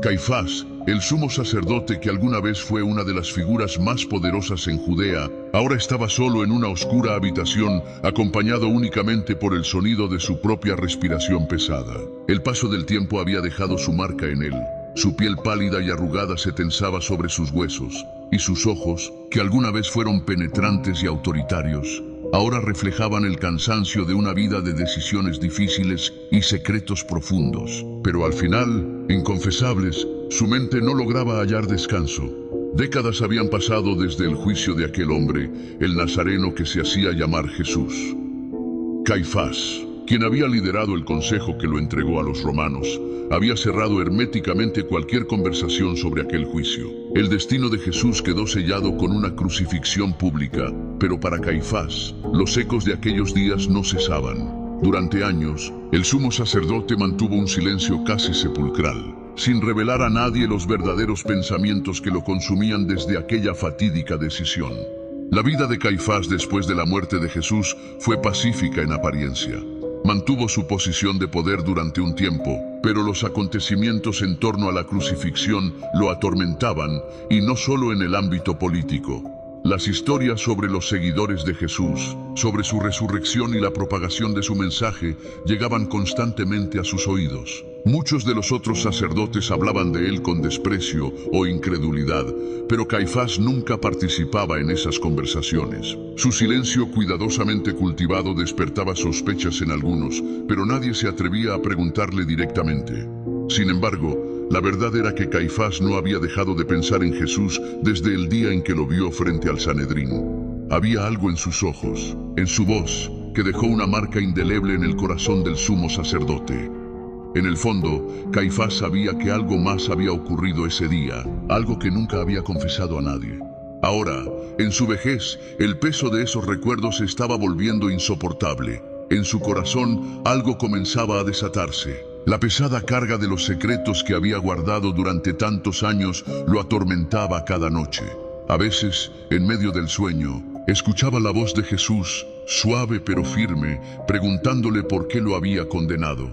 Caifás, el sumo sacerdote que alguna vez fue una de las figuras más poderosas en Judea, ahora estaba solo en una oscura habitación, acompañado únicamente por el sonido de su propia respiración pesada. El paso del tiempo había dejado su marca en él. Su piel pálida y arrugada se tensaba sobre sus huesos, y sus ojos, que alguna vez fueron penetrantes y autoritarios, ahora reflejaban el cansancio de una vida de decisiones difíciles y secretos profundos. Pero al final, inconfesables, su mente no lograba hallar descanso. Décadas habían pasado desde el juicio de aquel hombre, el nazareno que se hacía llamar Jesús. Caifás, quien había liderado el consejo que lo entregó a los romanos, había cerrado herméticamente cualquier conversación sobre aquel juicio. El destino de Jesús quedó sellado con una crucifixión pública, pero para Caifás, los ecos de aquellos días no cesaban. Durante años, el sumo sacerdote mantuvo un silencio casi sepulcral, sin revelar a nadie los verdaderos pensamientos que lo consumían desde aquella fatídica decisión. La vida de Caifás después de la muerte de Jesús fue pacífica en apariencia. Mantuvo su posición de poder durante un tiempo, pero los acontecimientos en torno a la crucifixión lo atormentaban, y no solo en el ámbito político. Las historias sobre los seguidores de Jesús, sobre su resurrección y la propagación de su mensaje, llegaban constantemente a sus oídos. Muchos de los otros sacerdotes hablaban de él con desprecio o incredulidad, pero Caifás nunca participaba en esas conversaciones. Su silencio cuidadosamente cultivado despertaba sospechas en algunos, pero nadie se atrevía a preguntarle directamente. Sin embargo, la verdad era que Caifás no había dejado de pensar en Jesús desde el día en que lo vio frente al Sanedrín. Había algo en sus ojos, en su voz, que dejó una marca indeleble en el corazón del sumo sacerdote. En el fondo, Caifás sabía que algo más había ocurrido ese día, algo que nunca había confesado a nadie. Ahora, en su vejez, el peso de esos recuerdos se estaba volviendo insoportable. En su corazón, algo comenzaba a desatarse. La pesada carga de los secretos que había guardado durante tantos años lo atormentaba cada noche. A veces, en medio del sueño, escuchaba la voz de Jesús, suave pero firme, preguntándole por qué lo había condenado.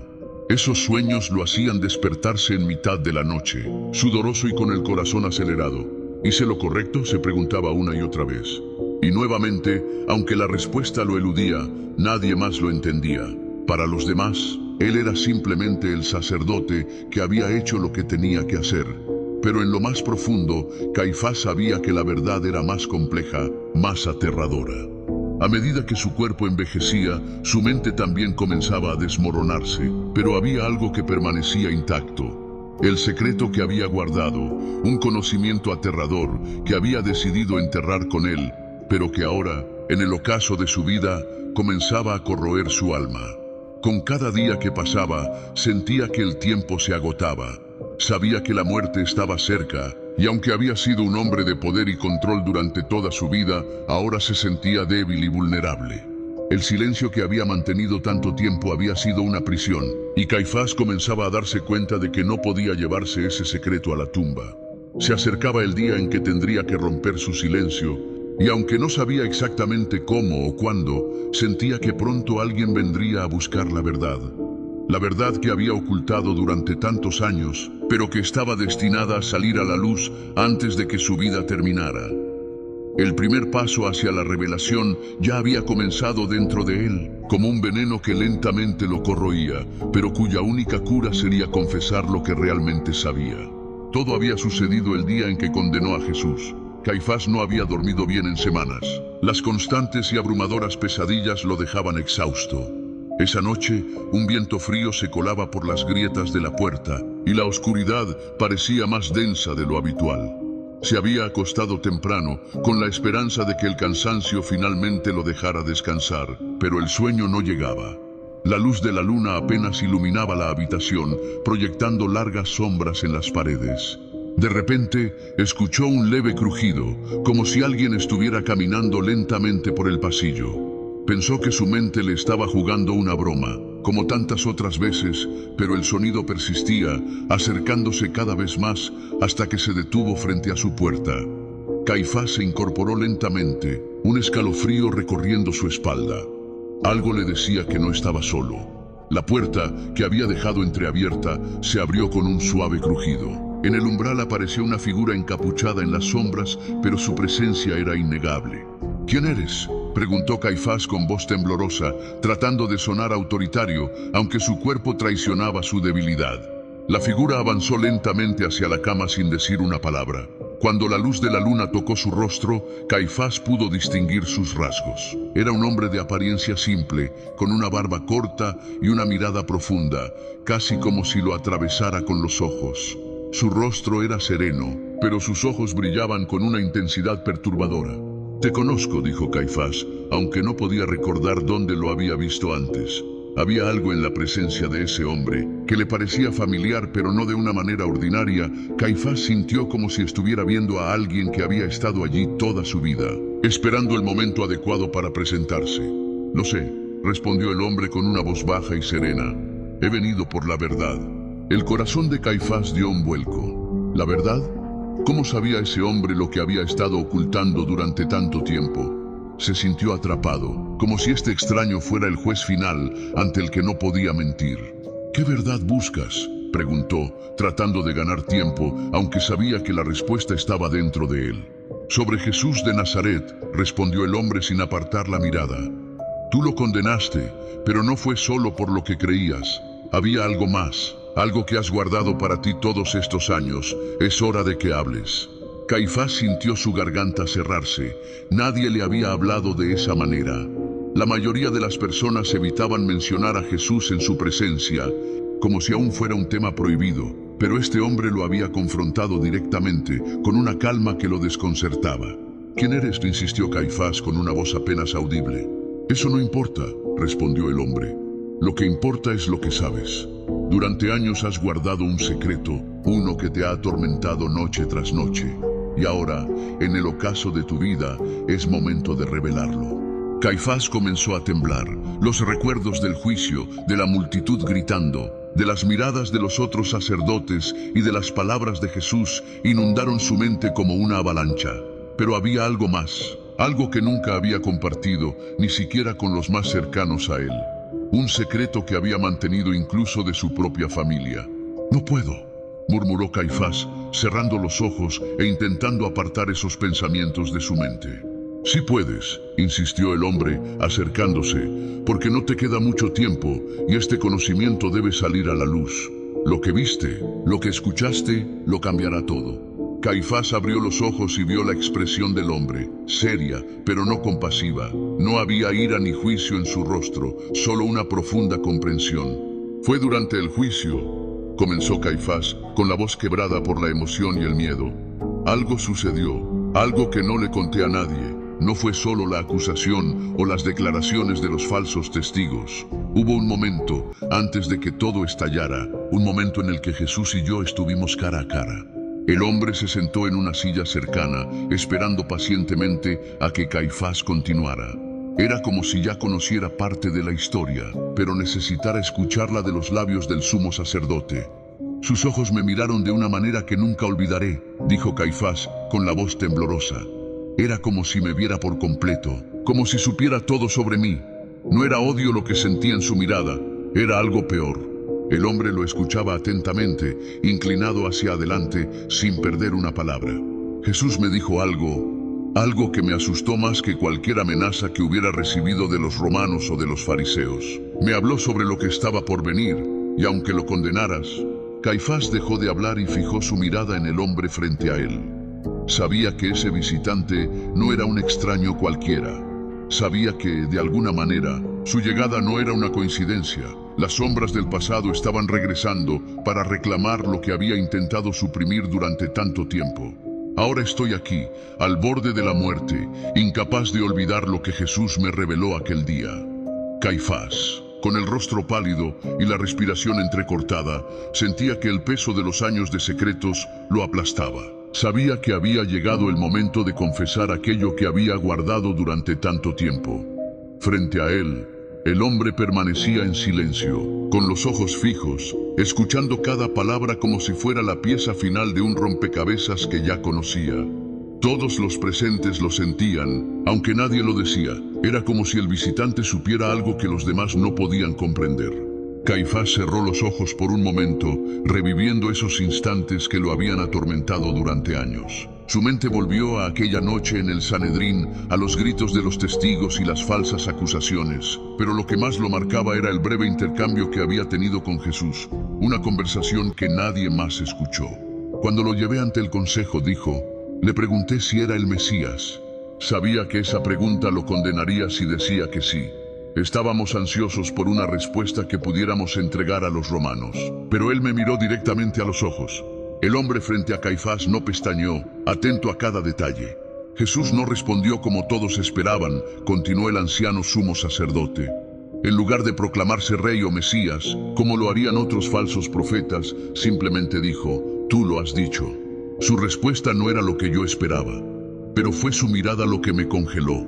Esos sueños lo hacían despertarse en mitad de la noche, sudoroso y con el corazón acelerado. ¿Hice lo correcto?, se preguntaba una y otra vez. Y nuevamente, aunque la respuesta lo eludía, nadie más lo entendía. Para los demás, él era simplemente el sacerdote que había hecho lo que tenía que hacer. Pero en lo más profundo, Caifás sabía que la verdad era más compleja, más aterradora. A medida que su cuerpo envejecía, su mente también comenzaba a desmoronarse, pero había algo que permanecía intacto. El secreto que había guardado, un conocimiento aterrador que había decidido enterrar con él, pero que ahora, en el ocaso de su vida, comenzaba a corroer su alma. Con cada día que pasaba, sentía que el tiempo se agotaba. Sabía que la muerte estaba cerca, y aunque había sido un hombre de poder y control durante toda su vida, ahora se sentía débil y vulnerable. El silencio que había mantenido tanto tiempo había sido una prisión, y Caifás comenzaba a darse cuenta de que no podía llevarse ese secreto a la tumba. Se acercaba el día en que tendría que romper su silencio, y aunque no sabía exactamente cómo o cuándo, sentía que pronto alguien vendría a buscar la verdad. La verdad que había ocultado durante tantos años, pero que estaba destinada a salir a la luz antes de que su vida terminara. El primer paso hacia la revelación ya había comenzado dentro de él, como un veneno que lentamente lo corroía, pero cuya única cura sería confesar lo que realmente sabía. Todo había sucedido el día en que condenó a Jesús. Caifás no había dormido bien en semanas. Las constantes y abrumadoras pesadillas lo dejaban exhausto. Esa noche, un viento frío se colaba por las grietas de la puerta, y la oscuridad parecía más densa de lo habitual. Se había acostado temprano, con la esperanza de que el cansancio finalmente lo dejara descansar, pero el sueño no llegaba. La luz de la luna apenas iluminaba la habitación, proyectando largas sombras en las paredes. De repente, escuchó un leve crujido, como si alguien estuviera caminando lentamente por el pasillo. Pensó que su mente le estaba jugando una broma, como tantas otras veces, pero el sonido persistía, acercándose cada vez más hasta que se detuvo frente a su puerta. Caifás se incorporó lentamente, un escalofrío recorriendo su espalda. Algo le decía que no estaba solo. La puerta, que había dejado entreabierta, se abrió con un suave crujido. En el umbral apareció una figura encapuchada en las sombras, pero su presencia era innegable. ¿Quién eres?, preguntó Caifás con voz temblorosa, tratando de sonar autoritario, aunque su cuerpo traicionaba su debilidad. La figura avanzó lentamente hacia la cama sin decir una palabra. Cuando la luz de la luna tocó su rostro, Caifás pudo distinguir sus rasgos. Era un hombre de apariencia simple, con una barba corta y una mirada profunda, casi como si lo atravesara con los ojos. Su rostro era sereno, pero sus ojos brillaban con una intensidad perturbadora. «Te conozco», dijo Caifás, aunque no podía recordar dónde lo había visto antes. Había algo en la presencia de ese hombre que le parecía familiar, pero no de una manera ordinaria. Caifás sintió como si estuviera viendo a alguien que había estado allí toda su vida, esperando el momento adecuado para presentarse. «Lo sé», respondió el hombre con una voz baja y serena. «He venido por la verdad». El corazón de Caifás dio un vuelco. ¿La verdad? ¿Cómo sabía ese hombre lo que había estado ocultando durante tanto tiempo? Se sintió atrapado, como si este extraño fuera el juez final ante el que no podía mentir. «¿Qué verdad buscas?», preguntó, tratando de ganar tiempo, aunque sabía que la respuesta estaba dentro de él. «Sobre Jesús de Nazaret», respondió el hombre sin apartar la mirada. «Tú lo condenaste, pero no fue solo por lo que creías. Había algo más. Algo que has guardado para ti todos estos años. Es hora de que hables». Caifás sintió su garganta cerrarse. Nadie le había hablado de esa manera. La mayoría de las personas evitaban mencionar a Jesús en su presencia, como si aún fuera un tema prohibido, pero este hombre lo había confrontado directamente, con una calma que lo desconcertaba. «¿Quién eres?», insistió Caifás con una voz apenas audible. «Eso no importa», respondió el hombre. «Lo que importa es lo que sabes. Durante años has guardado un secreto, uno que te ha atormentado noche tras noche. Y ahora, en el ocaso de tu vida, es momento de revelarlo». Caifás comenzó a temblar. Los recuerdos del juicio, de la multitud gritando, de las miradas de los otros sacerdotes y de las palabras de Jesús inundaron su mente como una avalancha. Pero había algo más, algo que nunca había compartido, ni siquiera con los más cercanos a él. Un secreto que había mantenido incluso de su propia familia. «No puedo», murmuró Caifás, cerrando los ojos e intentando apartar esos pensamientos de su mente. «Sí puedes», insistió el hombre, acercándose, «porque no te queda mucho tiempo y este conocimiento debe salir a la luz. Lo que viste, lo que escuchaste, lo cambiará todo». Caifás abrió los ojos y vio la expresión del hombre, seria, pero no compasiva. No había ira ni juicio en su rostro, solo una profunda comprensión. «Fue durante el juicio», comenzó Caifás, con la voz quebrada por la emoción y el miedo. «Algo sucedió, algo que no le conté a nadie. No fue solo la acusación o las declaraciones de los falsos testigos. Hubo un momento, antes de que todo estallara, un momento en el que Jesús y yo estuvimos cara a cara». El hombre se sentó en una silla cercana, esperando pacientemente a que Caifás continuara. Era como si ya conociera parte de la historia, pero necesitara escucharla de los labios del sumo sacerdote. «Sus ojos me miraron de una manera que nunca olvidaré», dijo Caifás con la voz temblorosa. «Era como si me viera por completo, como si supiera todo sobre mí. No era odio lo que sentía en su mirada, era algo peor». El hombre lo escuchaba atentamente, inclinado hacia adelante, sin perder una palabra. «Jesús me dijo algo que me asustó más que cualquier amenaza que hubiera recibido de los romanos o de los fariseos. Me habló sobre lo que estaba por venir, y aunque lo condenaras». Caifás dejó de hablar y fijó su mirada en el hombre frente a él. Sabía que ese visitante no era un extraño cualquiera. Sabía que, de alguna manera, su llegada no era una coincidencia. Las sombras del pasado estaban regresando para reclamar lo que había intentado suprimir durante tanto tiempo. «Ahora estoy aquí, al borde de la muerte, incapaz de olvidar lo que Jesús me reveló aquel día». Caifás, con el rostro pálido y la respiración entrecortada, sentía que el peso de los años de secretos lo aplastaba. Sabía que había llegado el momento de confesar aquello que había guardado durante tanto tiempo. Frente a él, el hombre permanecía en silencio, con los ojos fijos, escuchando cada palabra como si fuera la pieza final de un rompecabezas que ya conocía. Todos los presentes lo sentían, aunque nadie lo decía. Era como si el visitante supiera algo que los demás no podían comprender. Caifás cerró los ojos por un momento, reviviendo esos instantes que lo habían atormentado durante años. Su mente volvió a aquella noche en el Sanedrín, a los gritos de los testigos y las falsas acusaciones. Pero lo que más lo marcaba era el breve intercambio que había tenido con Jesús, una conversación que nadie más escuchó. Cuando lo llevé ante el consejo, dijo, le pregunté si era el Mesías. Sabía que esa pregunta lo condenaría si decía que sí. Estábamos ansiosos por una respuesta que pudiéramos entregar a los romanos. Pero él me miró directamente a los ojos. El hombre frente a Caifás no pestañeó, atento a cada detalle. Jesús no respondió como todos esperaban, continuó el anciano sumo sacerdote. En lugar de proclamarse rey o Mesías, como lo harían otros falsos profetas, simplemente dijo, tú lo has dicho. Su respuesta no era lo que yo esperaba, pero fue su mirada lo que me congeló.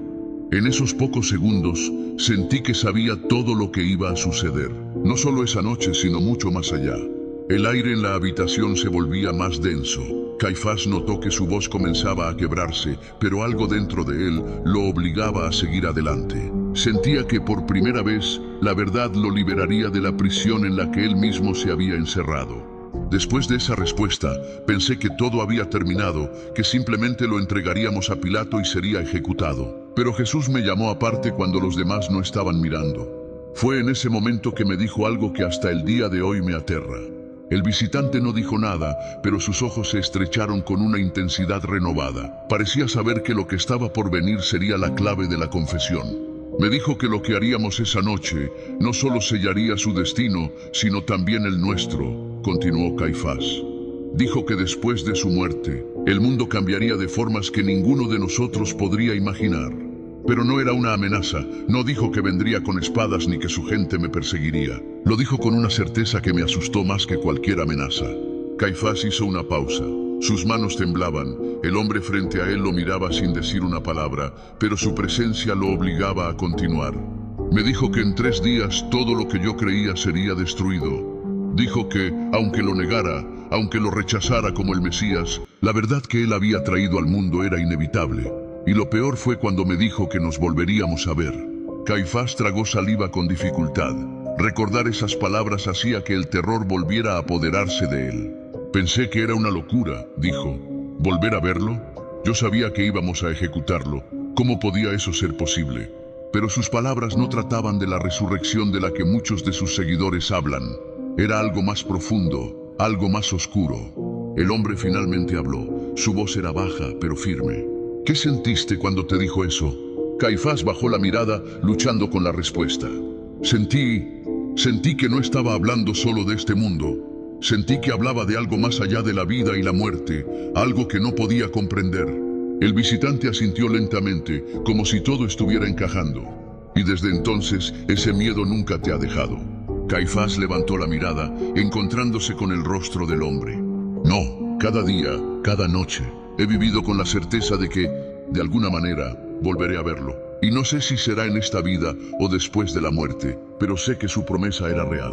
En esos pocos segundos, sentí que sabía todo lo que iba a suceder. No solo esa noche, sino mucho más allá. El aire en la habitación se volvía más denso. Caifás notó que su voz comenzaba a quebrarse, pero algo dentro de él lo obligaba a seguir adelante. Sentía que por primera vez la verdad lo liberaría de la prisión en la que él mismo se había encerrado. Después de esa respuesta, pensé que todo había terminado, que simplemente lo entregaríamos a Pilato y sería ejecutado. Pero Jesús me llamó aparte cuando los demás no estaban mirando. Fue en ese momento que me dijo algo que hasta el día de hoy me aterra. El visitante no dijo nada, pero sus ojos se estrecharon con una intensidad renovada. Parecía saber que lo que estaba por venir sería la clave de la confesión. Me dijo que lo que haríamos esa noche no solo sellaría su destino, sino también el nuestro, continuó Caifás. Dijo que después de su muerte, el mundo cambiaría de formas que ninguno de nosotros podría imaginar. Pero no era una amenaza, no dijo que vendría con espadas ni que su gente me perseguiría. Lo dijo con una certeza que me asustó más que cualquier amenaza. Caifás hizo una pausa. Sus manos temblaban, el hombre frente a él lo miraba sin decir una palabra, pero su presencia lo obligaba a continuar. Me dijo que en 3 días todo lo que yo creía sería destruido. Dijo que, aunque lo negara, aunque lo rechazara como el Mesías, la verdad que él había traído al mundo era inevitable. Y lo peor fue cuando me dijo que nos volveríamos a ver. Caifás tragó saliva con dificultad. Recordar esas palabras hacía que el terror volviera a apoderarse de él. Pensé que era una locura, dijo. ¿Volver a verlo? Yo sabía que íbamos a ejecutarlo. ¿Cómo podía eso ser posible? Pero sus palabras no trataban de la resurrección de la que muchos de sus seguidores hablan. Era algo más profundo, algo más oscuro. El hombre finalmente habló. Su voz era baja, pero firme. ¿Qué sentiste cuando te dijo eso? Caifás bajó la mirada, luchando con la respuesta. Sentí que no estaba hablando solo de este mundo. Sentí que hablaba de algo más allá de la vida y la muerte, algo que no podía comprender. El visitante asintió lentamente, como si todo estuviera encajando. Y desde entonces, ese miedo nunca te ha dejado. Caifás levantó la mirada, encontrándose con el rostro del hombre. No, cada día, cada noche, he vivido con la certeza de que, de alguna manera, volveré a verlo. Y no sé si será en esta vida o después de la muerte, pero sé que su promesa era real.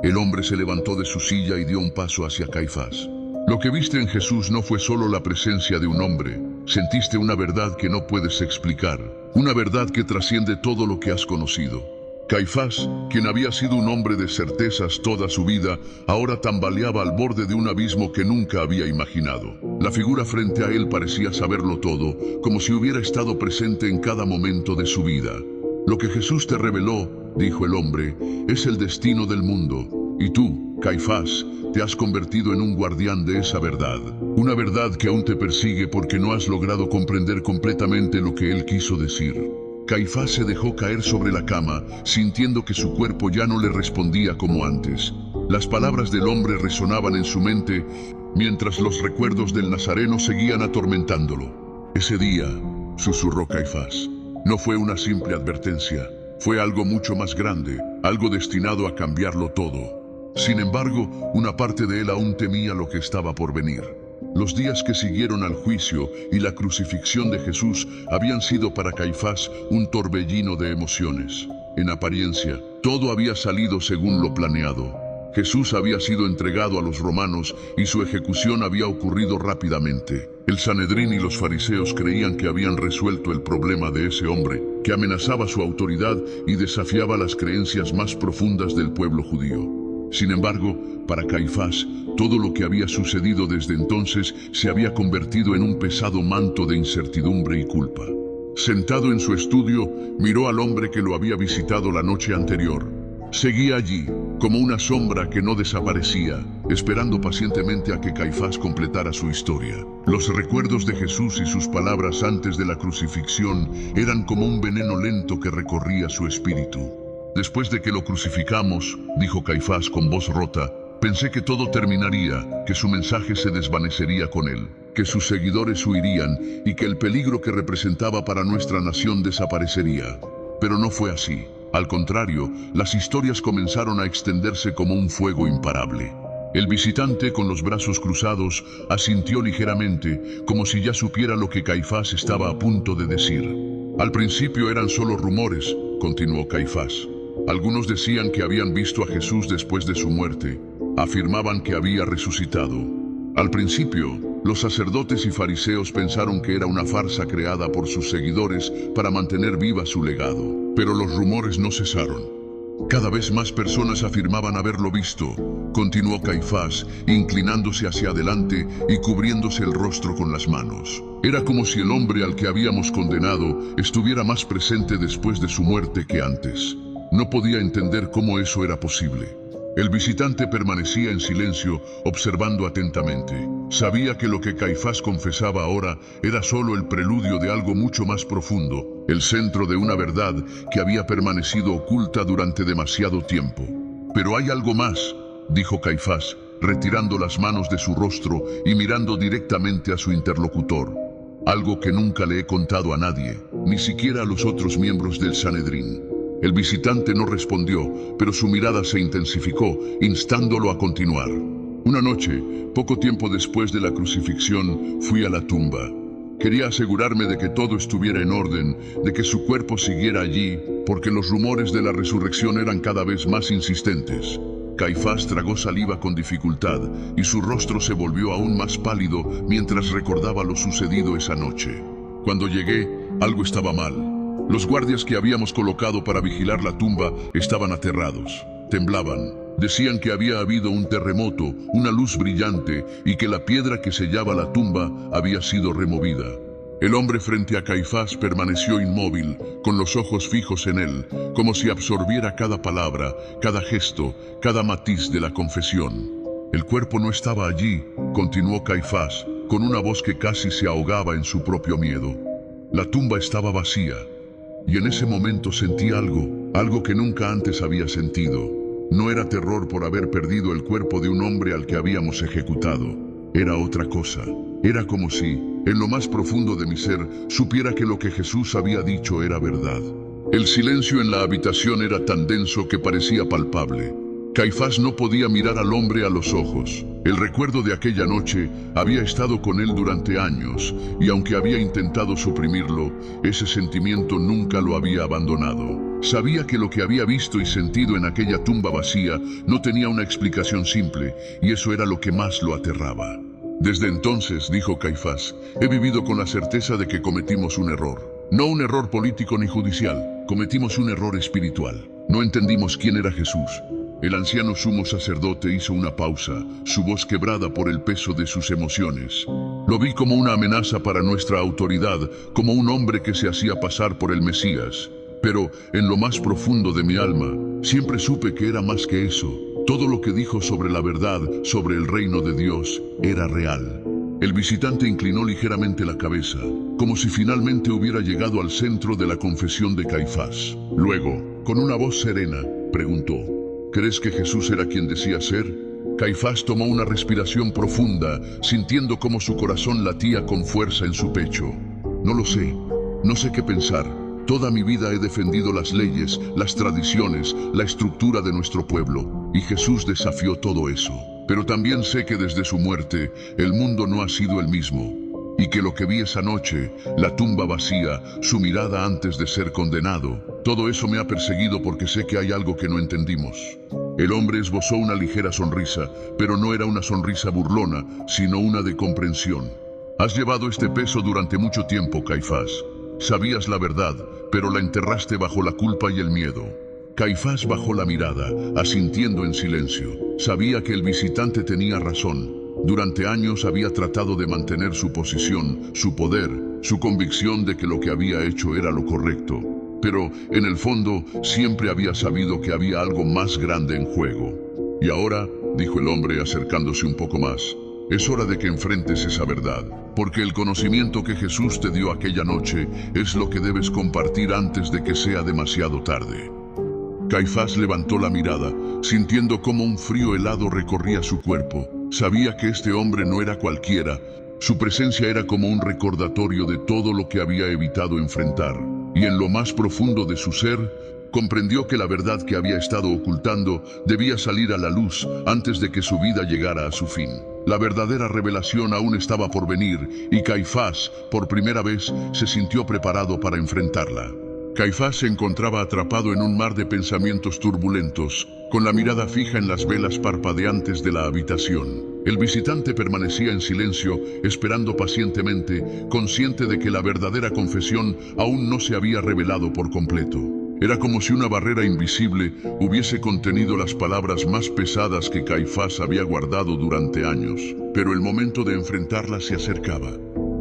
El hombre se levantó de su silla y dio un paso hacia Caifás. Lo que viste en Jesús no fue solo la presencia de un hombre. Sentiste una verdad que no puedes explicar. Una verdad que trasciende todo lo que has conocido. Caifás, quien había sido un hombre de certezas toda su vida, ahora tambaleaba al borde de un abismo que nunca había imaginado. La figura frente a él parecía saberlo todo, como si hubiera estado presente en cada momento de su vida. Lo que Jesús te reveló, dijo el hombre, es el destino del mundo. Y tú, Caifás, te has convertido en un guardián de esa verdad. Una verdad que aún te persigue porque no has logrado comprender completamente lo que él quiso decir. Caifás se dejó caer sobre la cama, sintiendo que su cuerpo ya no le respondía como antes. Las palabras del hombre resonaban en su mente, mientras los recuerdos del Nazareno seguían atormentándolo. Ese día, susurró Caifás, no fue una simple advertencia, fue algo mucho más grande, algo destinado a cambiarlo todo. Sin embargo, una parte de él aún temía lo que estaba por venir. Los días que siguieron al juicio y la crucifixión de Jesús habían sido para Caifás un torbellino de emociones. En apariencia, todo había salido según lo planeado. Jesús había sido entregado a los romanos y su ejecución había ocurrido rápidamente. El Sanedrín y los fariseos creían que habían resuelto el problema de ese hombre, que amenazaba su autoridad y desafiaba las creencias más profundas del pueblo judío. Sin embargo, para Caifás, todo lo que había sucedido desde entonces se había convertido en un pesado manto de incertidumbre y culpa. Sentado en su estudio, miró al hombre que lo había visitado la noche anterior. Seguía allí, como una sombra que no desaparecía, esperando pacientemente a que Caifás completara su historia. Los recuerdos de Jesús y sus palabras antes de la crucifixión eran como un veneno lento que recorría su espíritu. Después de que lo crucificamos, dijo Caifás con voz rota, pensé que todo terminaría, que su mensaje se desvanecería con él, que sus seguidores huirían y que el peligro que representaba para nuestra nación desaparecería. Pero no fue así. Al contrario, las historias comenzaron a extenderse como un fuego imparable. El visitante, con los brazos cruzados, asintió ligeramente, como si ya supiera lo que Caifás estaba a punto de decir. Al principio eran solo rumores, continuó Caifás. Algunos decían que habían visto a Jesús después de su muerte. Afirmaban que había resucitado. Al principio, los sacerdotes y fariseos pensaron que era una farsa creada por sus seguidores para mantener viva su legado. Pero los rumores no cesaron. Cada vez más personas afirmaban haberlo visto, continuó Caifás, inclinándose hacia adelante y cubriéndose el rostro con las manos. Era como si el hombre al que habíamos condenado estuviera más presente después de su muerte que antes. No podía entender cómo eso era posible. El visitante permanecía en silencio, observando atentamente. Sabía que lo que Caifás confesaba ahora era solo el preludio de algo mucho más profundo, el centro de una verdad que había permanecido oculta durante demasiado tiempo. Pero hay algo más, dijo Caifás, retirando las manos de su rostro y mirando directamente a su interlocutor. Algo que nunca le he contado a nadie, ni siquiera a los otros miembros del Sanedrín. El visitante no respondió, pero su mirada se intensificó, instándolo a continuar. Una noche, poco tiempo después de la crucifixión, fui a la tumba. Quería asegurarme de que todo estuviera en orden, de que su cuerpo siguiera allí, porque los rumores de la resurrección eran cada vez más insistentes. Caifás tragó saliva con dificultad, y su rostro se volvió aún más pálido mientras recordaba lo sucedido esa noche. Cuando llegué, algo estaba mal. Los guardias que habíamos colocado para vigilar la tumba estaban aterrados. Temblaban. Decían que había habido un terremoto, una luz brillante y que la piedra que sellaba la tumba había sido removida. El hombre frente a Caifás permaneció inmóvil, con los ojos fijos en él, como si absorbiera cada palabra, cada gesto, cada matiz de la confesión. El cuerpo no estaba allí, continuó Caifás, con una voz que casi se ahogaba en su propio miedo. La tumba estaba vacía. Y en ese momento sentí algo que nunca antes había sentido. No era terror por haber perdido el cuerpo de un hombre al que habíamos ejecutado. Era otra cosa. Era como si, en lo más profundo de mi ser, supiera que lo que Jesús había dicho era verdad. El silencio en la habitación era tan denso que parecía palpable. Caifás no podía mirar al hombre a los ojos. El recuerdo de aquella noche había estado con él durante años, y aunque había intentado suprimirlo, ese sentimiento nunca lo había abandonado. Sabía que lo que había visto y sentido en aquella tumba vacía no tenía una explicación simple, y eso era lo que más lo aterraba. Desde entonces, dijo Caifás, he vivido con la certeza de que cometimos un error. No un error político ni judicial, cometimos un error espiritual. No entendimos quién era Jesús. El anciano sumo sacerdote hizo una pausa, su voz quebrada por el peso de sus emociones. Lo vi como una amenaza para nuestra autoridad, como un hombre que se hacía pasar por el Mesías. Pero, en lo más profundo de mi alma, siempre supe que era más que eso. Todo lo que dijo sobre la verdad, sobre el reino de Dios, era real. El visitante inclinó ligeramente la cabeza, como si finalmente hubiera llegado al centro de la confesión de Caifás. Luego, con una voz serena, preguntó, ¿crees que Jesús era quien decía ser? Caifás tomó una respiración profunda, sintiendo cómo su corazón latía con fuerza en su pecho. No lo sé, no sé qué pensar. Toda mi vida he defendido las leyes, las tradiciones, la estructura de nuestro pueblo, y Jesús desafió todo eso. Pero también sé que desde su muerte, el mundo no ha sido el mismo, y que lo que vi esa noche, la tumba vacía, su mirada antes de ser condenado, todo eso me ha perseguido porque sé que hay algo que no entendimos. El hombre esbozó una ligera sonrisa, pero no era una sonrisa burlona, sino una de comprensión. Has llevado este peso durante mucho tiempo, Caifás. Sabías la verdad, pero la enterraste bajo la culpa y el miedo. Caifás bajó la mirada, asintiendo en silencio. Sabía que el visitante tenía razón. Durante años había tratado de mantener su posición, su poder, su convicción de que lo que había hecho era lo correcto. Pero, en el fondo, siempre había sabido que había algo más grande en juego. Y ahora, dijo el hombre acercándose un poco más, es hora de que enfrentes esa verdad, porque el conocimiento que Jesús te dio aquella noche es lo que debes compartir antes de que sea demasiado tarde. Caifás levantó la mirada, sintiendo cómo un frío helado recorría su cuerpo. Sabía que este hombre no era cualquiera. Su presencia era como un recordatorio de todo lo que había evitado enfrentar. Y en lo más profundo de su ser, comprendió que la verdad que había estado ocultando debía salir a la luz antes de que su vida llegara a su fin. La verdadera revelación aún estaba por venir, y Caifás, por primera vez, se sintió preparado para enfrentarla. Caifás se encontraba atrapado en un mar de pensamientos turbulentos, con la mirada fija en las velas parpadeantes de la habitación. El visitante permanecía en silencio, esperando pacientemente, consciente de que la verdadera confesión aún no se había revelado por completo. Era como si una barrera invisible hubiese contenido las palabras más pesadas que Caifás había guardado durante años, pero el momento de enfrentarlas se acercaba.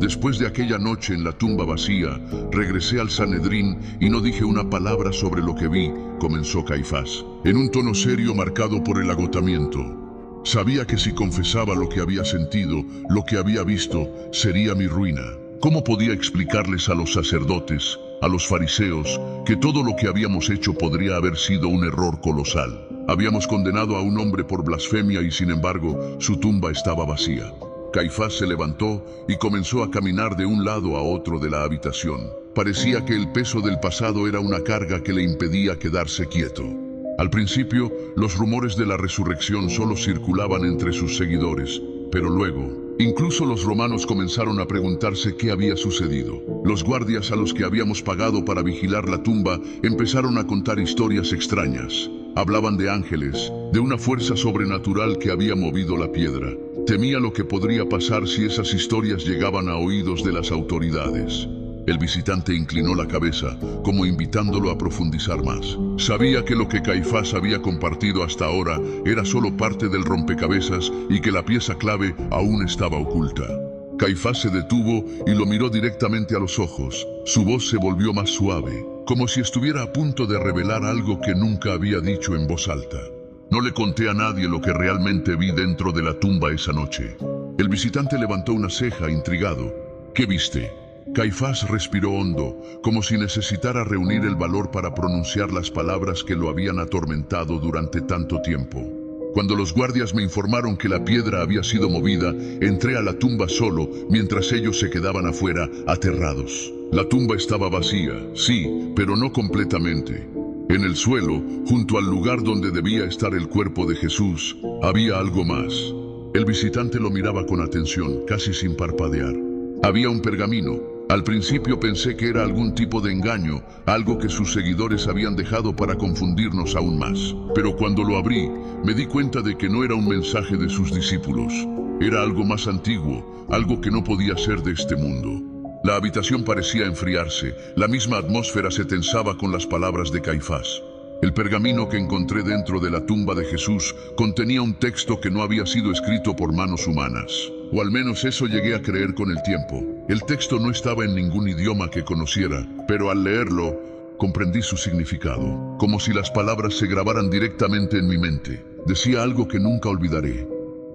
Después de aquella noche en la tumba vacía, regresé al Sanedrín y no dije una palabra sobre lo que vi, comenzó Caifás, en un tono serio marcado por el agotamiento. Sabía que si confesaba lo que había sentido, lo que había visto, sería mi ruina. ¿Cómo podía explicarles a los sacerdotes, a los fariseos, que todo lo que habíamos hecho podría haber sido un error colosal? Habíamos condenado a un hombre por blasfemia y sin embargo, su tumba estaba vacía. Caifás se levantó y comenzó a caminar de un lado a otro de la habitación. Parecía que el peso del pasado era una carga que le impedía quedarse quieto. Al principio, los rumores de la resurrección solo circulaban entre sus seguidores, pero luego, incluso los romanos comenzaron a preguntarse qué había sucedido. Los guardias a los que habíamos pagado para vigilar la tumba empezaron a contar historias extrañas. Hablaban de ángeles, de una fuerza sobrenatural que había movido la piedra. Temía lo que podría pasar si esas historias llegaban a oídos de las autoridades. El visitante inclinó la cabeza, como invitándolo a profundizar más. Sabía que lo que Caifás había compartido hasta ahora era solo parte del rompecabezas y que la pieza clave aún estaba oculta. Caifás se detuvo y lo miró directamente a los ojos. Su voz se volvió más suave, como si estuviera a punto de revelar algo que nunca había dicho en voz alta. No le conté a nadie lo que realmente vi dentro de la tumba esa noche. El visitante levantó una ceja, intrigado. ¿Qué viste? Caifás respiró hondo, como si necesitara reunir el valor para pronunciar las palabras que lo habían atormentado durante tanto tiempo. Cuando los guardias me informaron que la piedra había sido movida, entré a la tumba solo, mientras ellos se quedaban afuera, aterrados. La tumba estaba vacía, sí, pero no completamente. En el suelo, junto al lugar donde debía estar el cuerpo de Jesús, había algo más. El visitante lo miraba con atención, casi sin parpadear. Había un pergamino. Al principio pensé que era algún tipo de engaño, algo que sus seguidores habían dejado para confundirnos aún más. Pero cuando lo abrí, me di cuenta de que no era un mensaje de sus discípulos. Era algo más antiguo, algo que no podía ser de este mundo. La habitación parecía enfriarse, la misma atmósfera se tensaba con las palabras de Caifás. El pergamino que encontré dentro de la tumba de Jesús contenía un texto que no había sido escrito por manos humanas. O al menos eso llegué a creer con el tiempo. El texto no estaba en ningún idioma que conociera, pero al leerlo, comprendí su significado, como si las palabras se grabaran directamente en mi mente. Decía algo que nunca olvidaré.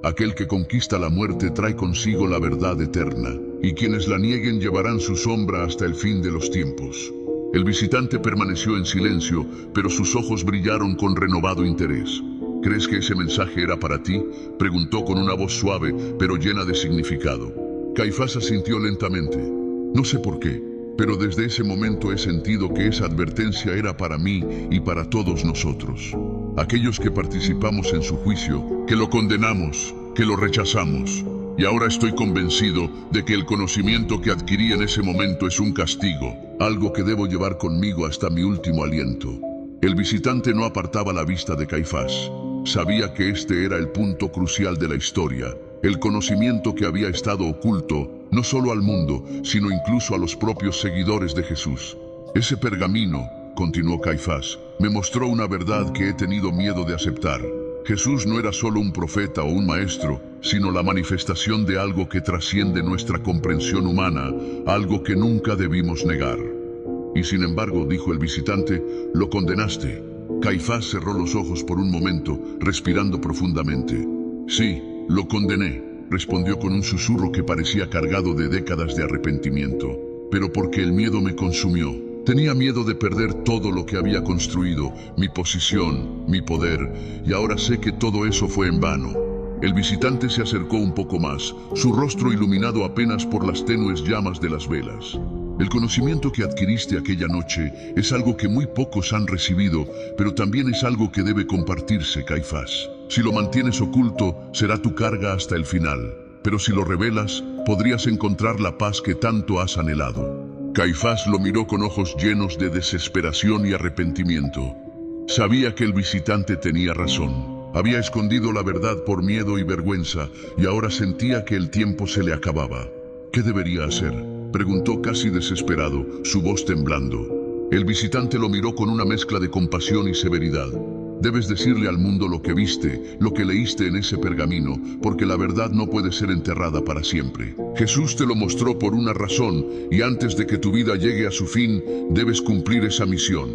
Aquel que conquista la muerte trae consigo la verdad eterna, y quienes la nieguen llevarán su sombra hasta el fin de los tiempos. El visitante permaneció en silencio, pero sus ojos brillaron con renovado interés. ¿Crees que ese mensaje era para ti?, preguntó con una voz suave, pero llena de significado. Caifás asintió lentamente. No sé por qué, pero desde ese momento he sentido que esa advertencia era para mí y para todos nosotros. Aquellos que participamos en su juicio, que lo condenamos, que lo rechazamos. Y ahora estoy convencido de que el conocimiento que adquirí en ese momento es un castigo, algo que debo llevar conmigo hasta mi último aliento. El visitante no apartaba la vista de Caifás. Sabía que este era el punto crucial de la historia. El conocimiento que había estado oculto no solo al mundo, sino incluso a los propios seguidores de Jesús. Ese pergamino, continuó Caifás, me mostró una verdad que he tenido miedo de aceptar. Jesús no era solo un profeta o un maestro, sino la manifestación de algo que trasciende nuestra comprensión humana, algo que nunca debimos negar. Y sin embargo, dijo el visitante, lo condenaste. Caifás cerró los ojos por un momento, respirando profundamente. Sí, lo condené, respondió con un susurro que parecía cargado de décadas de arrepentimiento. Pero porque el miedo me consumió. Tenía miedo de perder todo lo que había construido, mi posición, mi poder, y ahora sé que todo eso fue en vano. El visitante se acercó un poco más, su rostro iluminado apenas por las tenues llamas de las velas. El conocimiento que adquiriste aquella noche es algo que muy pocos han recibido, pero también es algo que debe compartirse, Caifás. Si lo mantienes oculto, será tu carga hasta el final, pero si lo revelas, podrías encontrar la paz que tanto has anhelado. Caifás lo miró con ojos llenos de desesperación y arrepentimiento. Sabía que el visitante tenía razón. Había escondido la verdad por miedo y vergüenza, y ahora sentía que el tiempo se le acababa. ¿Qué debería hacer?, preguntó casi desesperado, su voz temblando. El visitante lo miró con una mezcla de compasión y severidad. Debes decirle al mundo lo que viste, lo que leíste en ese pergamino, porque la verdad no puede ser enterrada para siempre. Jesús te lo mostró por una razón, y antes de que tu vida llegue a su fin, debes cumplir esa misión.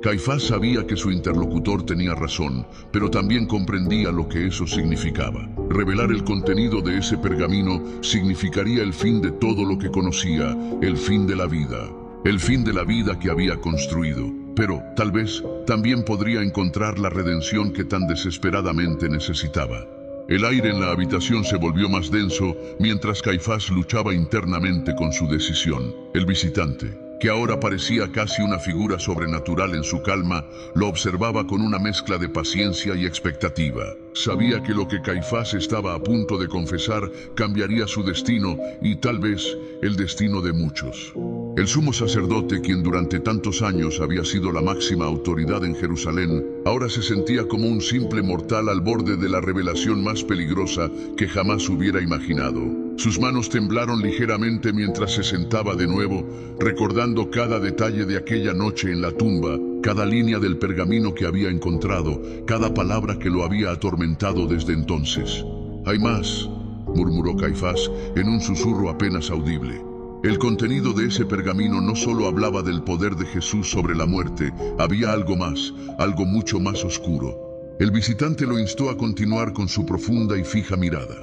Caifás sabía que su interlocutor tenía razón, pero también comprendía lo que eso significaba. Revelar el contenido de ese pergamino significaría el fin de todo lo que conocía, el fin de la vida. El fin de la vida que había construido. Pero, tal vez, también podría encontrar la redención que tan desesperadamente necesitaba. El aire en la habitación se volvió más denso mientras Caifás luchaba internamente con su decisión. El visitante, que ahora parecía casi una figura sobrenatural en su calma, lo observaba con una mezcla de paciencia y expectativa. Sabía que lo que Caifás estaba a punto de confesar cambiaría su destino y tal vez el destino de muchos. El sumo sacerdote, quien durante tantos años había sido la máxima autoridad en Jerusalén, ahora se sentía como un simple mortal al borde de la revelación más peligrosa que jamás hubiera imaginado. Sus manos temblaron ligeramente mientras se sentaba de nuevo, recordando cada detalle de aquella noche en la tumba, cada línea del pergamino que había encontrado, cada palabra que lo había atormentado desde entonces. «Hay más», murmuró Caifás en un susurro apenas audible. El contenido de ese pergamino no solo hablaba del poder de Jesús sobre la muerte, había algo más, algo mucho más oscuro. El visitante lo instó a continuar con su profunda y fija mirada.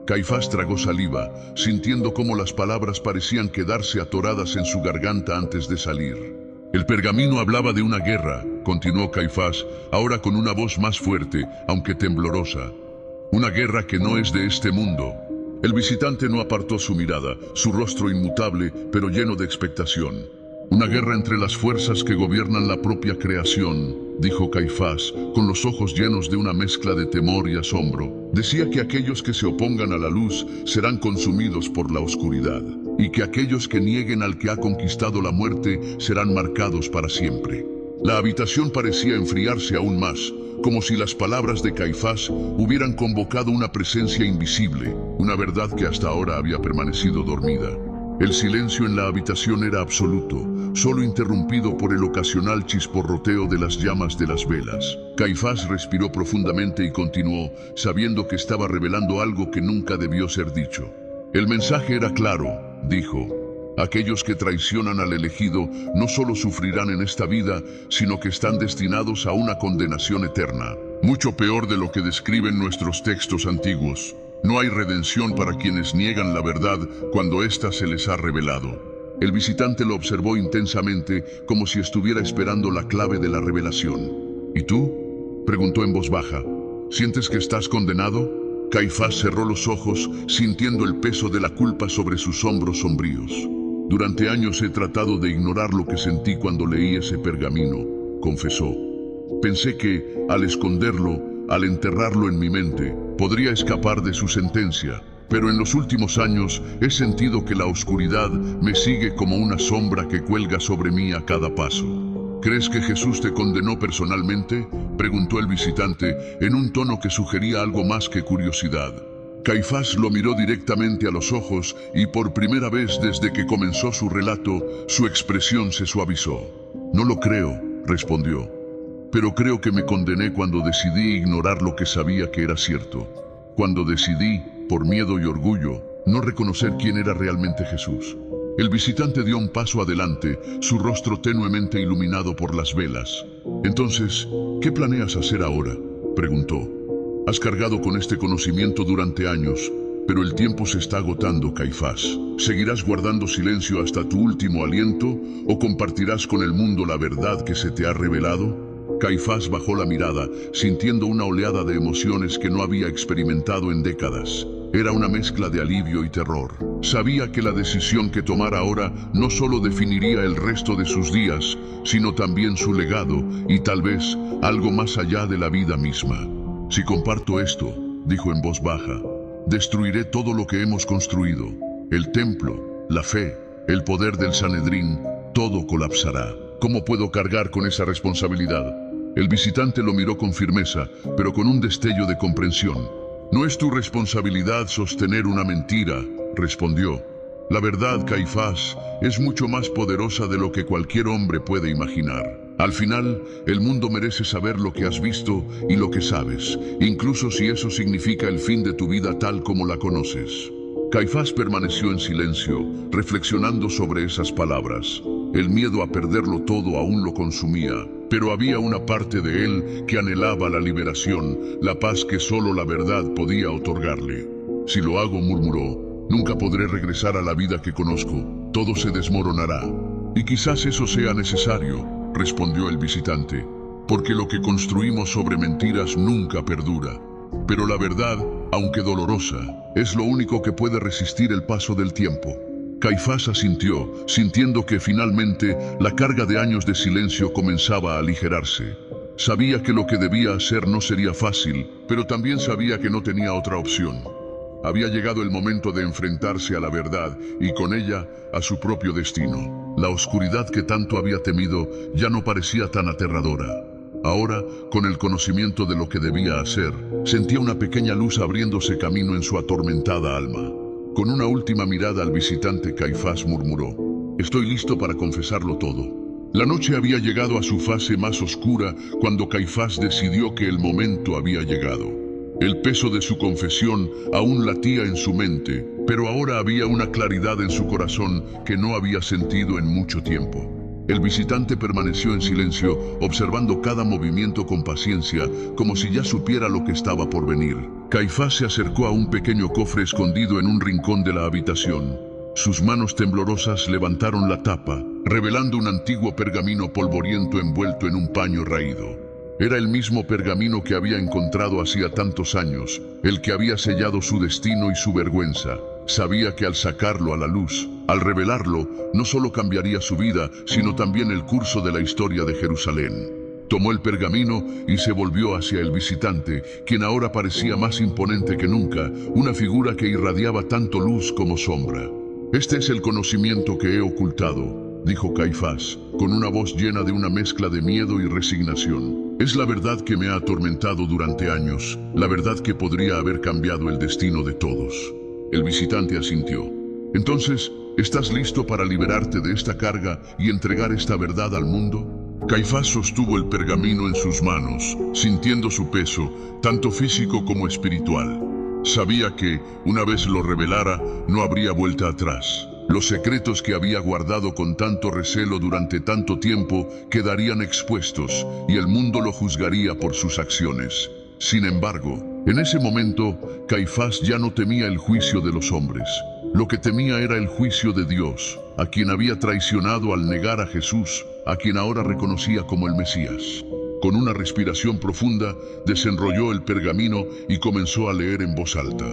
Caifás tragó saliva, sintiendo cómo las palabras parecían quedarse atoradas en su garganta antes de salir. El pergamino hablaba de una guerra, continuó Caifás, ahora con una voz más fuerte, aunque temblorosa. Una guerra que no es de este mundo. El visitante no apartó su mirada, su rostro inmutable, pero lleno de expectación. Una guerra entre las fuerzas que gobiernan la propia creación, dijo Caifás, con los ojos llenos de una mezcla de temor y asombro. Decía que aquellos que se opongan a la luz serán consumidos por la oscuridad, y que aquellos que nieguen al que ha conquistado la muerte serán marcados para siempre. La habitación parecía enfriarse aún más, como si las palabras de Caifás hubieran convocado una presencia invisible, una verdad que hasta ahora había permanecido dormida. El silencio en la habitación era absoluto, solo interrumpido por el ocasional chisporroteo de las llamas de las velas. Caifás respiró profundamente y continuó, sabiendo que estaba revelando algo que nunca debió ser dicho. El mensaje era claro, dijo. Aquellos que traicionan al elegido no solo sufrirán en esta vida, sino que están destinados a una condenación eterna. Mucho peor de lo que describen nuestros textos antiguos. No hay redención para quienes niegan la verdad cuando ésta se les ha revelado. El visitante lo observó intensamente, como si estuviera esperando la clave de la revelación. ¿Y tú?, preguntó en voz baja. ¿Sientes que estás condenado? Caifás cerró los ojos, sintiendo el peso de la culpa sobre sus hombros sombríos. Durante años he tratado de ignorar lo que sentí cuando leí ese pergamino, confesó. Pensé que, al esconderlo, al enterrarlo en mi mente, podría escapar de su sentencia, pero en los últimos años he sentido que la oscuridad me sigue como una sombra que cuelga sobre mí a cada paso. ¿Crees que Jesús te condenó personalmente?, preguntó el visitante en un tono que sugería algo más que curiosidad. Caifás lo miró directamente a los ojos y por primera vez desde que comenzó su relato, su expresión se suavizó. «No lo creo», respondió, «pero creo que me condené cuando decidí ignorar lo que sabía que era cierto. Cuando decidí, por miedo y orgullo, no reconocer quién era realmente Jesús». El visitante dio un paso adelante, su rostro tenuemente iluminado por las velas. «Entonces, ¿qué planeas hacer ahora?», preguntó. «Has cargado con este conocimiento durante años, pero el tiempo se está agotando, Caifás. ¿Seguirás guardando silencio hasta tu último aliento o compartirás con el mundo la verdad que se te ha revelado?». Caifás bajó la mirada, sintiendo una oleada de emociones que no había experimentado en décadas. Era una mezcla de alivio y terror. Sabía que la decisión que tomara ahora no solo definiría el resto de sus días, sino también su legado y tal vez algo más allá de la vida misma. «Si comparto esto», dijo en voz baja, «destruiré todo lo que hemos construido. El templo, la fe, el poder del Sanedrín, todo colapsará. ¿Cómo puedo cargar con esa responsabilidad?». El visitante lo miró con firmeza, pero con un destello de comprensión. «No es tu responsabilidad sostener una mentira», respondió. «La verdad, Caifás, es mucho más poderosa de lo que cualquier hombre puede imaginar. Al final, el mundo merece saber lo que has visto y lo que sabes, incluso si eso significa el fin de tu vida tal como la conoces». Caifás permaneció en silencio, reflexionando sobre esas palabras. El miedo a perderlo todo aún lo consumía, pero había una parte de él que anhelaba la liberación, la paz que solo la verdad podía otorgarle. «Si lo hago», murmuró, «nunca podré regresar a la vida que conozco. Todo se desmoronará». «Y quizás eso sea necesario», respondió el visitante, «porque lo que construimos sobre mentiras nunca perdura. Pero la verdad, aunque dolorosa, es lo único que puede resistir el paso del tiempo». Caifás asintió, sintiendo que finalmente la carga de años de silencio comenzaba a aligerarse. Sabía que lo que debía hacer no sería fácil, pero también sabía que no tenía otra opción. Había llegado el momento de enfrentarse a la verdad y con ella a su propio destino. La oscuridad que tanto había temido ya no parecía tan aterradora. Ahora, con el conocimiento de lo que debía hacer, sentía una pequeña luz abriéndose camino en su atormentada alma. Con una última mirada al visitante, Caifás murmuró: «Estoy listo para confesarlo todo». La noche había llegado a su fase más oscura cuando Caifás decidió que el momento había llegado. El peso de su confesión aún latía en su mente, pero ahora había una claridad en su corazón que no había sentido en mucho tiempo. El visitante permaneció en silencio, observando cada movimiento con paciencia, como si ya supiera lo que estaba por venir. Caifás se acercó a un pequeño cofre escondido en un rincón de la habitación. Sus manos temblorosas levantaron la tapa, revelando un antiguo pergamino polvoriento envuelto en un paño raído. Era el mismo pergamino que había encontrado hacía tantos años, el que había sellado su destino y su vergüenza. Sabía que al sacarlo a la luz, al revelarlo, no solo cambiaría su vida, sino también el curso de la historia de Jerusalén. Tomó el pergamino y se volvió hacia el visitante, quien ahora parecía más imponente que nunca, una figura que irradiaba tanto luz como sombra. «Este es el conocimiento que he ocultado», dijo Caifás, con una voz llena de una mezcla de miedo y resignación. «Es la verdad que me ha atormentado durante años, la verdad que podría haber cambiado el destino de todos». El visitante asintió. «Entonces, ¿estás listo para liberarte de esta carga y entregar esta verdad al mundo?». Caifás sostuvo el pergamino en sus manos, sintiendo su peso, tanto físico como espiritual. Sabía que, una vez lo revelara, no habría vuelta atrás. Los secretos que había guardado con tanto recelo durante tanto tiempo quedarían expuestos y el mundo lo juzgaría por sus acciones. Sin embargo, en ese momento, Caifás ya no temía el juicio de los hombres. Lo que temía era el juicio de Dios, a quien había traicionado al negar a Jesús, a quien ahora reconocía como el Mesías. Con una respiración profunda, desenrolló el pergamino y comenzó a leer en voz alta.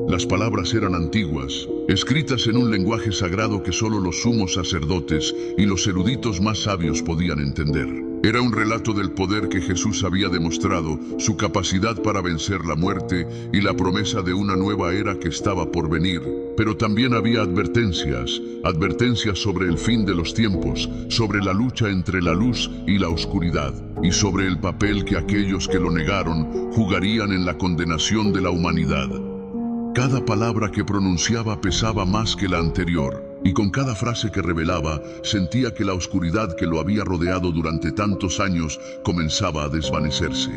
Las palabras eran antiguas, escritas en un lenguaje sagrado que solo los sumos sacerdotes y los eruditos más sabios podían entender. Era un relato del poder que Jesús había demostrado, su capacidad para vencer la muerte y la promesa de una nueva era que estaba por venir. Pero también había advertencias sobre el fin de los tiempos, sobre la lucha entre la luz y la oscuridad, y sobre el papel que aquellos que lo negaron jugarían en la condenación de la humanidad. Cada palabra que pronunciaba pesaba más que la anterior, y con cada frase que revelaba, sentía que la oscuridad que lo había rodeado durante tantos años comenzaba a desvanecerse.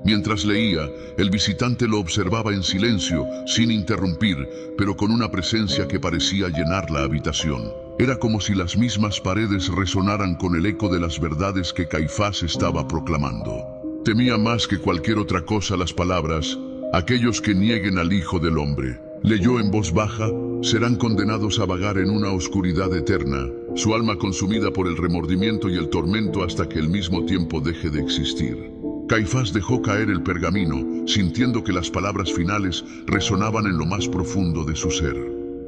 Mientras leía, el visitante lo observaba en silencio, sin interrumpir, pero con una presencia que parecía llenar la habitación. Era como si las mismas paredes resonaran con el eco de las verdades que Caifás estaba proclamando. Temía más que cualquier otra cosa las palabras: aquellos que nieguen al Hijo del Hombre, leyó en voz baja, serán condenados a vagar en una oscuridad eterna, su alma consumida por el remordimiento y el tormento hasta que el mismo tiempo deje de existir. Caifás dejó caer el pergamino, sintiendo que las palabras finales resonaban en lo más profundo de su ser.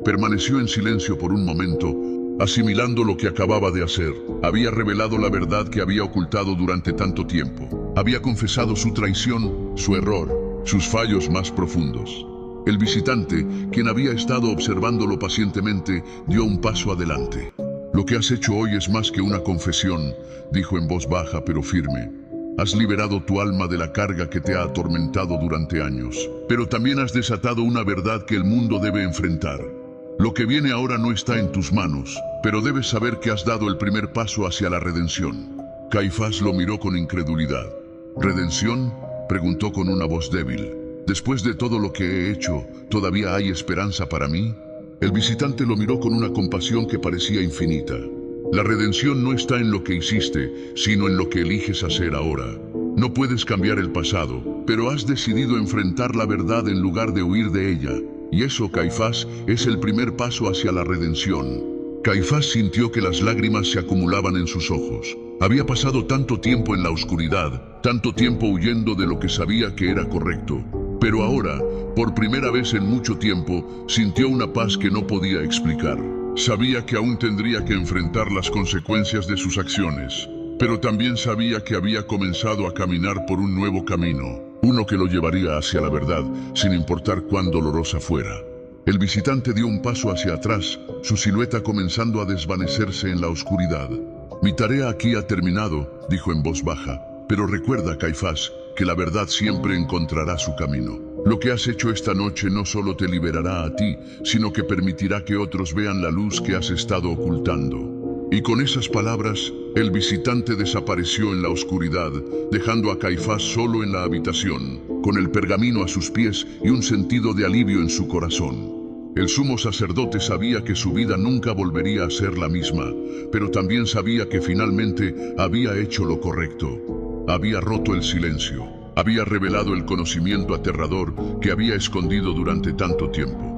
Permaneció en silencio por un momento, asimilando lo que acababa de hacer. Había revelado la verdad que había ocultado durante tanto tiempo. Había confesado su traición, su error, sus fallos más profundos. El visitante, quien había estado observándolo pacientemente, dio un paso adelante. «Lo que has hecho hoy es más que una confesión», dijo en voz baja pero firme. «Has liberado tu alma de la carga que te ha atormentado durante años, pero también has desatado una verdad que el mundo debe enfrentar. Lo que viene ahora no está en tus manos, pero debes saber que has dado el primer paso hacia la redención». Caifás lo miró con incredulidad. «¿Redención?», preguntó con una voz débil. «Después de todo lo que he hecho, ¿todavía hay esperanza para mí?». El visitante lo miró con una compasión que parecía infinita. «La redención no está en lo que hiciste, sino en lo que eliges hacer ahora. No puedes cambiar el pasado, pero has decidido enfrentar la verdad en lugar de huir de ella. Y eso, Caifás, es el primer paso hacia la redención». Caifás sintió que las lágrimas se acumulaban en sus ojos. Había pasado tanto tiempo en la oscuridad, tanto tiempo huyendo de lo que sabía que era correcto. Pero ahora, por primera vez en mucho tiempo, sintió una paz que no podía explicar. Sabía que aún tendría que enfrentar las consecuencias de sus acciones, pero también sabía que había comenzado a caminar por un nuevo camino, uno que lo llevaría hacia la verdad, sin importar cuán dolorosa fuera. El visitante dio un paso hacia atrás, su silueta comenzando a desvanecerse en la oscuridad. «Mi tarea aquí ha terminado», dijo en voz baja, «pero recuerda, Caifás, que la verdad siempre encontrará su camino. Lo que has hecho esta noche no solo te liberará a ti, sino que permitirá que otros vean la luz que has estado ocultando». Y con esas palabras, el visitante desapareció en la oscuridad, dejando a Caifás solo en la habitación, con el pergamino a sus pies y un sentido de alivio en su corazón. El sumo sacerdote sabía que su vida nunca volvería a ser la misma, pero también sabía que finalmente había hecho lo correcto. Había roto el silencio, había revelado el conocimiento aterrador que había escondido durante tanto tiempo.